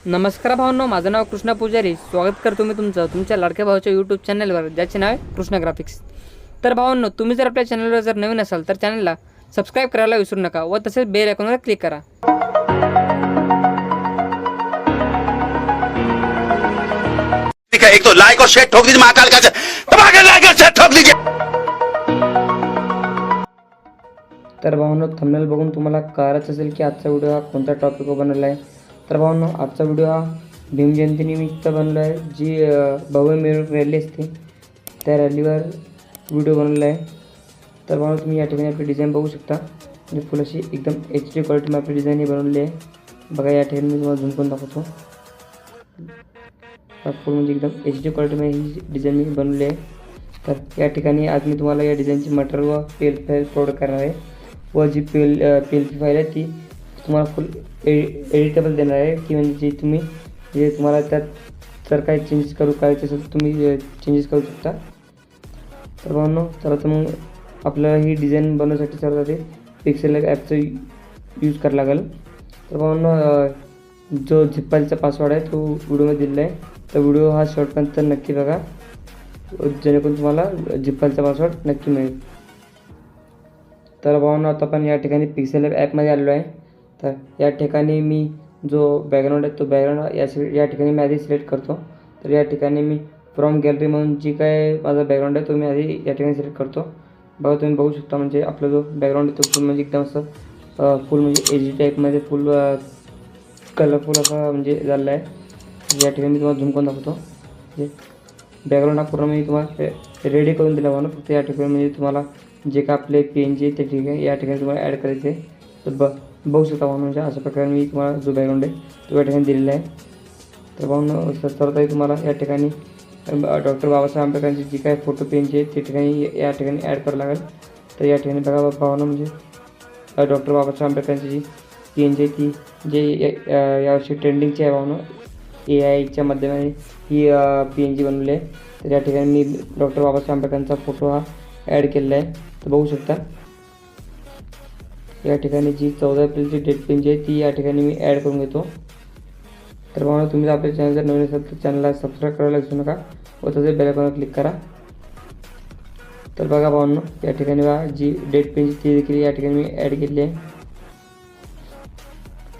नमस्कार भावांनो, माझं नाव कृष्णा पुजारी. स्वागत करतो मी तुमच्या लाडक्या भावाच्या यूट्यूब चॅनलवर, ज्याचे नाव आहे कृष्णा ग्राफिक्स. तर भावांनो, तुम्ही जर आपल्या चॅनलवर जर नवीन असाल तर चॅनलला सबस्क्राईब करायला विसरू नका व तसेच बेल आयकॉनवर क्लिक करा. एक तो लाइक और शेयर ठोक दीजिए, महाकाल का धमाके लाइक और शेयर ठोक दीजिए. तर भावांनो, थंबनेल बघून तुम्हाला कळालंच असेल की आजचा व्हिडिओ हा कोणत्या टॉपिकवर बनवला आहे. तर भावांनो, आजचा व्हिडिओ हा भीम जयंतीनिमित्त बनवला आहे. जी भव्य मिरवणूक रॅली असते त्या रॅलीवर व्हिडिओ बनवला आहे. तर भावांनो, तुम्ही या ठिकाणी आपली डिझाईन बघू शकता. म्हणजे फुल अशी एकदम HD क्वालिटीमध्ये आपली डिझाईन ही बनवली आहे. बघा, या ठिकाणी मी तुम्हाला झूम करून दाखवतो. फुल म्हणजे एकदम HD क्वालिटीमध्ये ही डिझाईन मी बनवली आहे. तर या ठिकाणी आज मी तुम्हाला या डिझाईनची मटेरियल व PLP फाईल प्रोव्हाइड करणार आहे व जी PLP फाईल आहे ती तुम्हाला फुल एडिटेबल देणार आहे, की म्हणजे जी तुम्ही जे तुम्हाला त्यात जर काही चेंजेस करायचे असेल तर तुम्ही चेंजेस करू शकता. तर भावांनो, चला तर मग आपल्याला ही डिझाईन बनवण्यासाठी सर्वात आधी पिक्सेल लॅब ॲपचा यूज करावा लागेल. तर भावांनो, जो झिप फाईलचा पासवर्ड आहे तो व्हिडिओमध्ये दिलेला आहे. तर व्हिडिओ हा शेवटपर्यंत नक्की बघा, जेणेकरून तुम्हाला झिप फाईलचा पासवर्ड नक्की मिळेल. तर भावांनो, आता आपण या ठिकाणी पिक्सेल लॅब ॲपमध्ये आलेलो आहे. तर या ठिकाणी मी जो बॅकग्राऊंड आहे तो बॅकग्राऊंड या ठिकाणी मी आधी सिलेक्ट करतो. तर या ठिकाणी मी फ्रॉम गॅलरी म्हणून जी काय माझा बॅकग्राऊंड आहे तो मी आधी या ठिकाणी सिलेक्ट करतो. बघा, तुम्ही बघू शकता म्हणजे आपला जो बॅकग्राऊंड आहे तो फुल म्हणजे एकदम असं फुल म्हणजे HD टाईपमध्ये फुल कलरफुल असा म्हणजे झालेला आहे. या ठिकाणी मी तुम्हाला झूम करून दाखवतो. म्हणजे बॅकग्राऊंड हा पूर्ण मी तुम्हाला रेडी करून दिला म्हणून फक्त या ठिकाणी म्हणजे तुम्हाला जे काय आपले PNG आहे ते ठीक आहे या ठिकाणी तुम्हाला ॲड करायचे आहे. तर बघू शकता म्हणून म्हणजे अशा प्रकारे मी तुम्हाला जो बॅकग्राऊंड आहे तो या ठिकाणी दिलेला आहे. तर भावांनो, सर्वात आधी तुम्हाला या ठिकाणी डॉक्टर बाबासाहेब आंबेडकरांची जी काय फोटो PNG आहे ते ठिकाणी या ठिकाणी ॲड करावं लागेल. तर या ठिकाणी बघा भावांनो, म्हणजे डॉक्टर बाबासाहेब आंबेडकरांची जी PNG आहे ती जे यावर्षी ट्रेंडिंगची आहे भावांनो, AI च्या माध्यमाने ही PNG बनवली आहे. तर या ठिकाणी मी डॉक्टर बाबासाहेब आंबेडकरांचा फोटो हा ॲड केलेला आहे. तर बघू शकता या ठिकाणी जी 14 एप्रिलची डेट PNG आहे ती या ठिकाणी मी ॲड करून घेतो. तर भावांनो, तुम्ही आपल्या चॅनल जर नवीन असाल तर चॅनलला सबस्क्राईब करायला विसरू नका व तसेच बेल आयकॉनवर क्लिक करा. तर बघा भावांनो, या ठिकाणी बघा जी डेट PNG ती देखील या ठिकाणी मी ॲड केली आहे.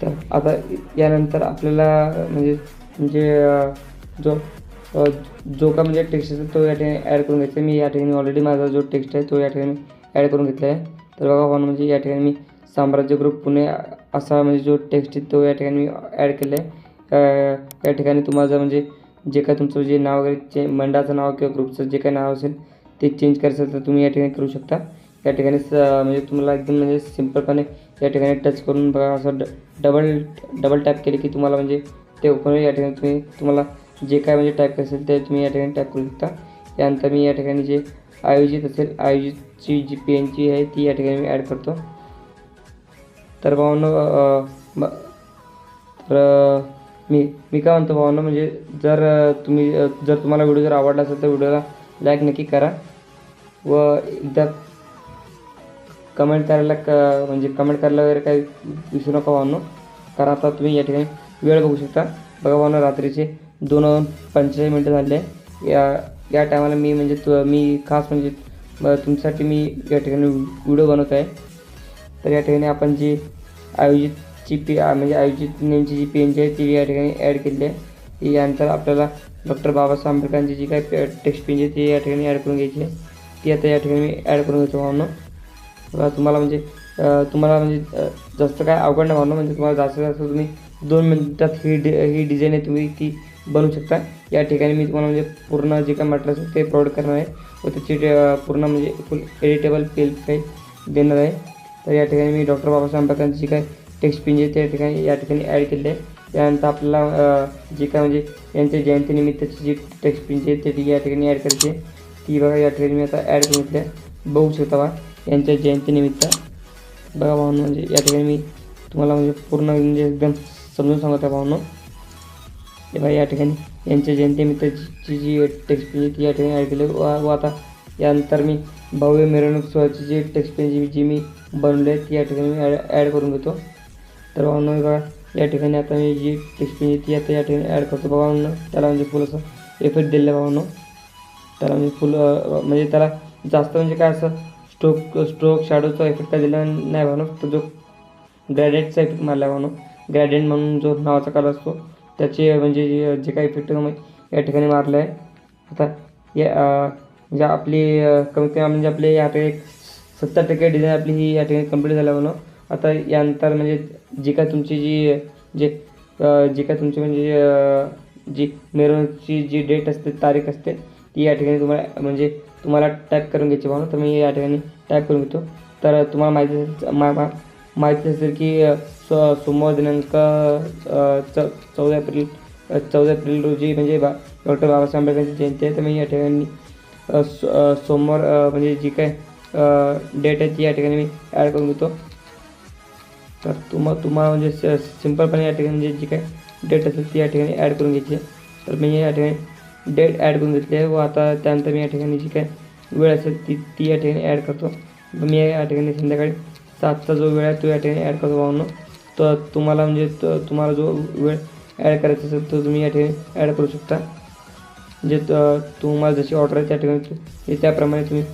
तर आता यानंतर आपल्याला म्हणजे जो का म्हणजे टेक्स्ट असेल तो या ठिकाणी ॲड करून घ्यायचा. मी या ठिकाणी ऑलरेडी माझा जो टेक्स्ट आहे तो या ठिकाणी ॲड करून घेतला आहे. तर बघा भावांनो, म्हणजे या ठिकाणी मी साम्राज्य ग्रुप पुणे असा म्हणजे जो टेक्स्ट आहे तो या ठिकाणी मी ॲड केला आहे. या ठिकाणी तुम्हाला म्हणजे जे काय तुमचं जे नाव वगैरे मंडळाचं नाव किंवा ग्रुपचं जे काही नाव असेल ते चेंज करायचं असेल तर तुम्ही या ठिकाणी करू शकता. या ठिकाणी म्हणजे तुम्हाला एकदम म्हणजे सिम्पलपणे या ठिकाणी टच करून बघा असं डबल टॅप केले की तुम्हाला म्हणजे ते ओपन होईल. या ठिकाणी तुम्हाला जे काय म्हणजे टाईप करायचं असेल ते तुम्ही या ठिकाणी टाईप करू शकता. त्यानंतर मी या ठिकाणी जे आयोजित असेल आयोजितची जी PNG आहे ती या ठिकाणी मी ॲड करतो. तर भावांनो, तर मी काय म्हणतो भावांनो, म्हणजे जर तुम्हाला व्हिडिओ जर आवडला असेल तर व्हिडिओला लाईक नक्की करा व एकदा कमेंट करायला वगैरे काही विसरू नका भावांनो. कारण आता तुम्ही या ठिकाणी वेळ बघू शकता. बघा भावांनो, रात्रीचे 2:45 झाले आहे. या टायमाला मी खास म्हणजे तुमच्यासाठी मी या ठिकाणी व्हिडिओ बनवत आहे. तर या ठिकाणी आपण जी आयोजित नेमची जी PNG आहे ती या ठिकाणी ॲड केली आहे. यानंतर आपल्याला डॉक्टर बाबासाहेब आंबेडकरांची जी काय टेक्स्ट PNG आहे ती या ठिकाणी ॲड करून घ्यायची आहे. ती आता या ठिकाणी मी ॲड करून घेतो भावांनो. तुम्हाला जास्त काय अवघड नाही भावांनो, म्हणजे तुम्हाला जास्त तुम्ही 2 मिनिटात ही डिझाईन आहे तुम्ही ती बनवू शकता. या ठिकाणी मी तुम्हाला म्हणजे पूर्ण जे काय मटेरियल असेल ते प्रोव्हाइड करणार आहे व त्याची पूर्ण म्हणजे फुल एडिटेबल PLP फाईल देणार आहे. तर या ठिकाणी मी डॉक्टर बाबासाहेब आंबेडकरांची जी काय टेक्स्ट PNG आहे त्या या ठिकाणी ॲड केली आहे. त्यानंतर आपल्याला जी काय म्हणजे यांच्या जयंतीनिमित्ताची जी टेक्स्ट PNG आहे ती या ठिकाणी ॲड करायची आहे. ती बघा या ठिकाणी मी आता ॲड करून घेतली आहे. बघू शकता बघा यांच्या जयंतीनिमित्त. बघा भावांनो, म्हणजे या ठिकाणी मी तुम्हाला म्हणजे पूर्ण म्हणजे एकदम समजून सांगत आहे भावांनो. तेव्हा या ठिकाणी यांच्या जयंतीनिमित्ताची जी टेक्स्ट PNG ती या ठिकाणी ॲड केली व आता यानंतर मी भव्य मिरवणूक सोहळ्याची जी टेक्स्ट PNG जी मी बनवली आहे ती या ठिकाणी मी ॲड करून घेतो. तर भावांनो, बघा या ठिकाणी आता मी जी टेक्स्ट पेज ती आता या ठिकाणी ॲड करतो भावांनो. त्याला म्हणजे फुल असं इफेक्ट दिलेला भावांनो. त्याला म्हणजे फुल म्हणजे त्याला जास्त म्हणजे काय असं स्ट्रोक शॅडोचा इफेक्ट काय दिला नाही भावांनो. फक्त जो ग्रॅडियंटचा इफेक्ट मारला भावांनो. ग्रॅडियंट म्हणून जो नावाचा कलर असतो त्याचे म्हणजे जे काही इफेक्ट या ठिकाणी मारलं आहे. आता या म्हणजे आपली कमीत कमी म्हणजे आपले या ठिकाणी 70% डिझाईन आपली ही या ठिकाणी कंप्लीट झाल्या म्हणून. आता यानंतर म्हणजे जी काय तुमची जी काय तुमची म्हणजे जी मिरवणुकीची जी डेट असते तारीख असते ती या ठिकाणी तुम्हाला टाईप करून घ्यायची भावना. तर मी या ठिकाणी टाईप करून घेतो. तर तुम्हाला माहिती असेल की सोमवार दिनांक 14 एप्रिल रोजी म्हणजे डॉक्टर बाबासाहेब आंबेडकरांची जयंती आहे. तर मी या ठिकाणी सोमवार म्हणजे जी काय डेट आहे ती या ठिकाणी मी ॲड करून घेतो. तर तुम्हाला म्हणजे सिम्पलपणे या ठिकाणी म्हणजे जी काय डेट असेल ती या ठिकाणी ॲड करून घ्यायची आहे. तर मी या ठिकाणी डेट ॲड करून घेतली आहे व आता त्यानंतर मी या ठिकाणी जी काय वेळ असेल ती या ठिकाणी ॲड करतो. तर मी या ठिकाणी संध्याकाळी 7चा जो वेळ आहे तो या ठिकाणी ॲड करतो भावांनो. तर तुम्हाला म्हणजे तुम्हाला जो वेळ ॲड करायचा असेल तो तुम्ही या ठिकाणी ॲड करू शकता. म्हणजे तुम्हाला जशी ऑर्डर आहे त्या ठिकाणी त्याप्रमाणे तुम्ही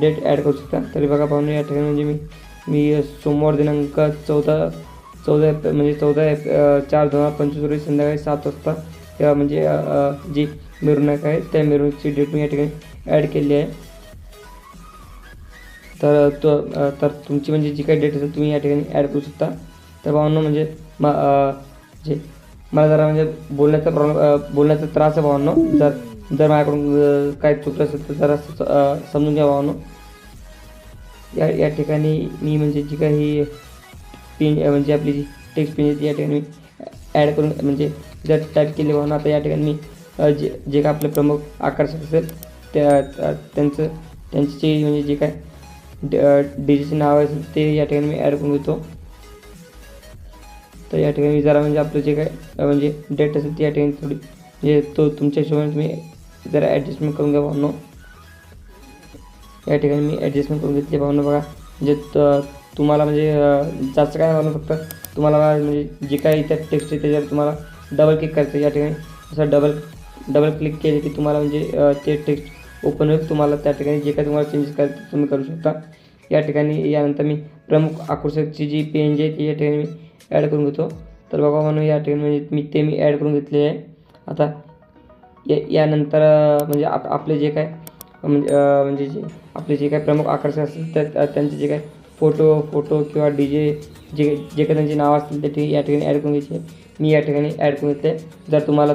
डेट ॲड करू शकता. तरी बघा भावांनो या ठिकाणी म्हणजे मी सोमवार दिनांक 14 4/2025 रोजी संध्याकाळी 7 वाजता तेव्हा म्हणजे जी मिरवणूक आहे त्या मिरवणुकीची डेट मी या ठिकाणी ॲड केली आहे. तर तुमची म्हणजे जी काही डेट असेल तुम्ही या ठिकाणी ॲड करू शकता. तर भावांनो म्हणजे जे मला जरा म्हणजे बोलण्याचा त्रास आहे भावांनो. जर माझ्याकडून काय चुकलं असेल तर जरा समजून घ्या भावांनो. या ठिकाणी मी म्हणजे जी काही पिन म्हणजे आपली जी टेक्स्ट पिन आहे ती या ठिकाणी ॲड करून म्हणजे जर टाईप केली भावना. आता या ठिकाणी मी जे काय आपले प्रमुख आकर्षक असेल त्यांची म्हणजे जे काय डीजेचे नाव असेल ते या ठिकाणी मी ॲड करून घेतो. तर या ठिकाणी जरा म्हणजे आपलं जे काय म्हणजे डेट असेल ती या ठिकाणी थोडी म्हणजे तुमच्या हिशोबाने तुम्ही जरा ॲडजस्टमेंट करून घ्या भावनो. या ठिकाणी मी ॲडजस्टमेंट करून घेतली भावनो. बघा म्हणजे तुम्हाला म्हणजे जास्त काय भावनो फक्त तुम्हाला म्हणजे जे काही त्या टेक्स्ट आहे त्याच्यावर तुम्हाला डबल क्लिक करायचं. या ठिकाणी असं डबल क्लिक केले की तुम्हाला म्हणजे ते टेक्स्ट ओपन होईल. तुम्हाला त्या ठिकाणी जे काही तुम्हाला चेंजेस करायचे तुम्ही करू शकता. या ठिकाणी यानंतर मी प्रमुख आकर्षकची जी पेन जी आहे ती या ठिकाणी मी ॲड करून घेतो. तर बघा म्हणून या ठिकाणी म्हणजे मी ॲड करून घेतले आहे. आता यानंतर म्हणजे आपले जे काय म्हणजे जे आपले जे काही प्रमुख आकर्षक असतील तर त्यांचे जे काही फोटो किंवा जे काही त्यांची नावं असतील ते या ठिकाणी ॲड करून घ्यायचे. मी या ठिकाणी ॲड करून घेतले. जर तुम्हाला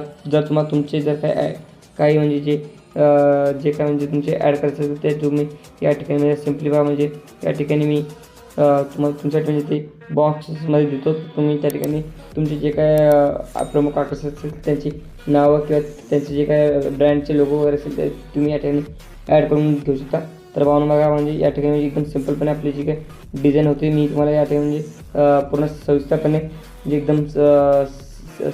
तुमचे जर काही म्हणजे जे काय म्हणजे तुमचे ॲड करायचं असेल ते तुम्ही या ठिकाणी म्हणजे सिम्पली म्हणजे या ठिकाणी मी तुमच्यासाठी म्हणजे ते बॉक्समध्ये देतो. तुम्ही त्या ठिकाणी तुमचे जे काय प्रमुख आकर्षक असतील त्यांची नावं किंवा त्यांचे जे काय ब्रँडचे लोगो वगैरे असेल ते तुम्ही या ठिकाणी ॲड करून घेऊ शकता. तर भावना बघा म्हणजे या ठिकाणी म्हणजे एकदम सिम्पलपणे आपली जी काही डिझाईन होती मी तुम्हाला या ठिकाणी म्हणजे पूर्ण सविस्तरपणे म्हणजे एकदम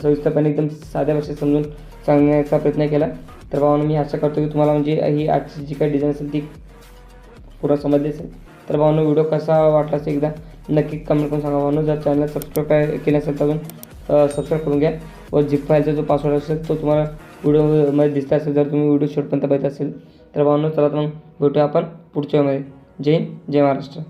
सविस्तरपणे एकदम साध्या भाषेत समजून सांगण्याचा प्रयत्न केला. तर भावना मी आशा करतो की तुम्हाला म्हणजे ही आजची जी काही डिझाईन असेल ती पूर्ण समजली असेल. तर भावना व्हिडिओ कसा वाटला असेल एकदा नक्की कमेंट करून सांगा भावना. जर चॅनल सबस्क्राईब केलं असेल तर अजून सबस्क्राईब करून घ्या. व झिप फाईलचा जो पासवर्ड असेल तो तुम्हाला व्हिडिओमध्ये दिसता असेल जर तुम्ही व्हिडिओ शेवटपर्यंत बघत असेल तर भावना. चला तर मग भेटूया आपण पुढच्या मध्ये. जय हिंद, जय महाराष्ट्र.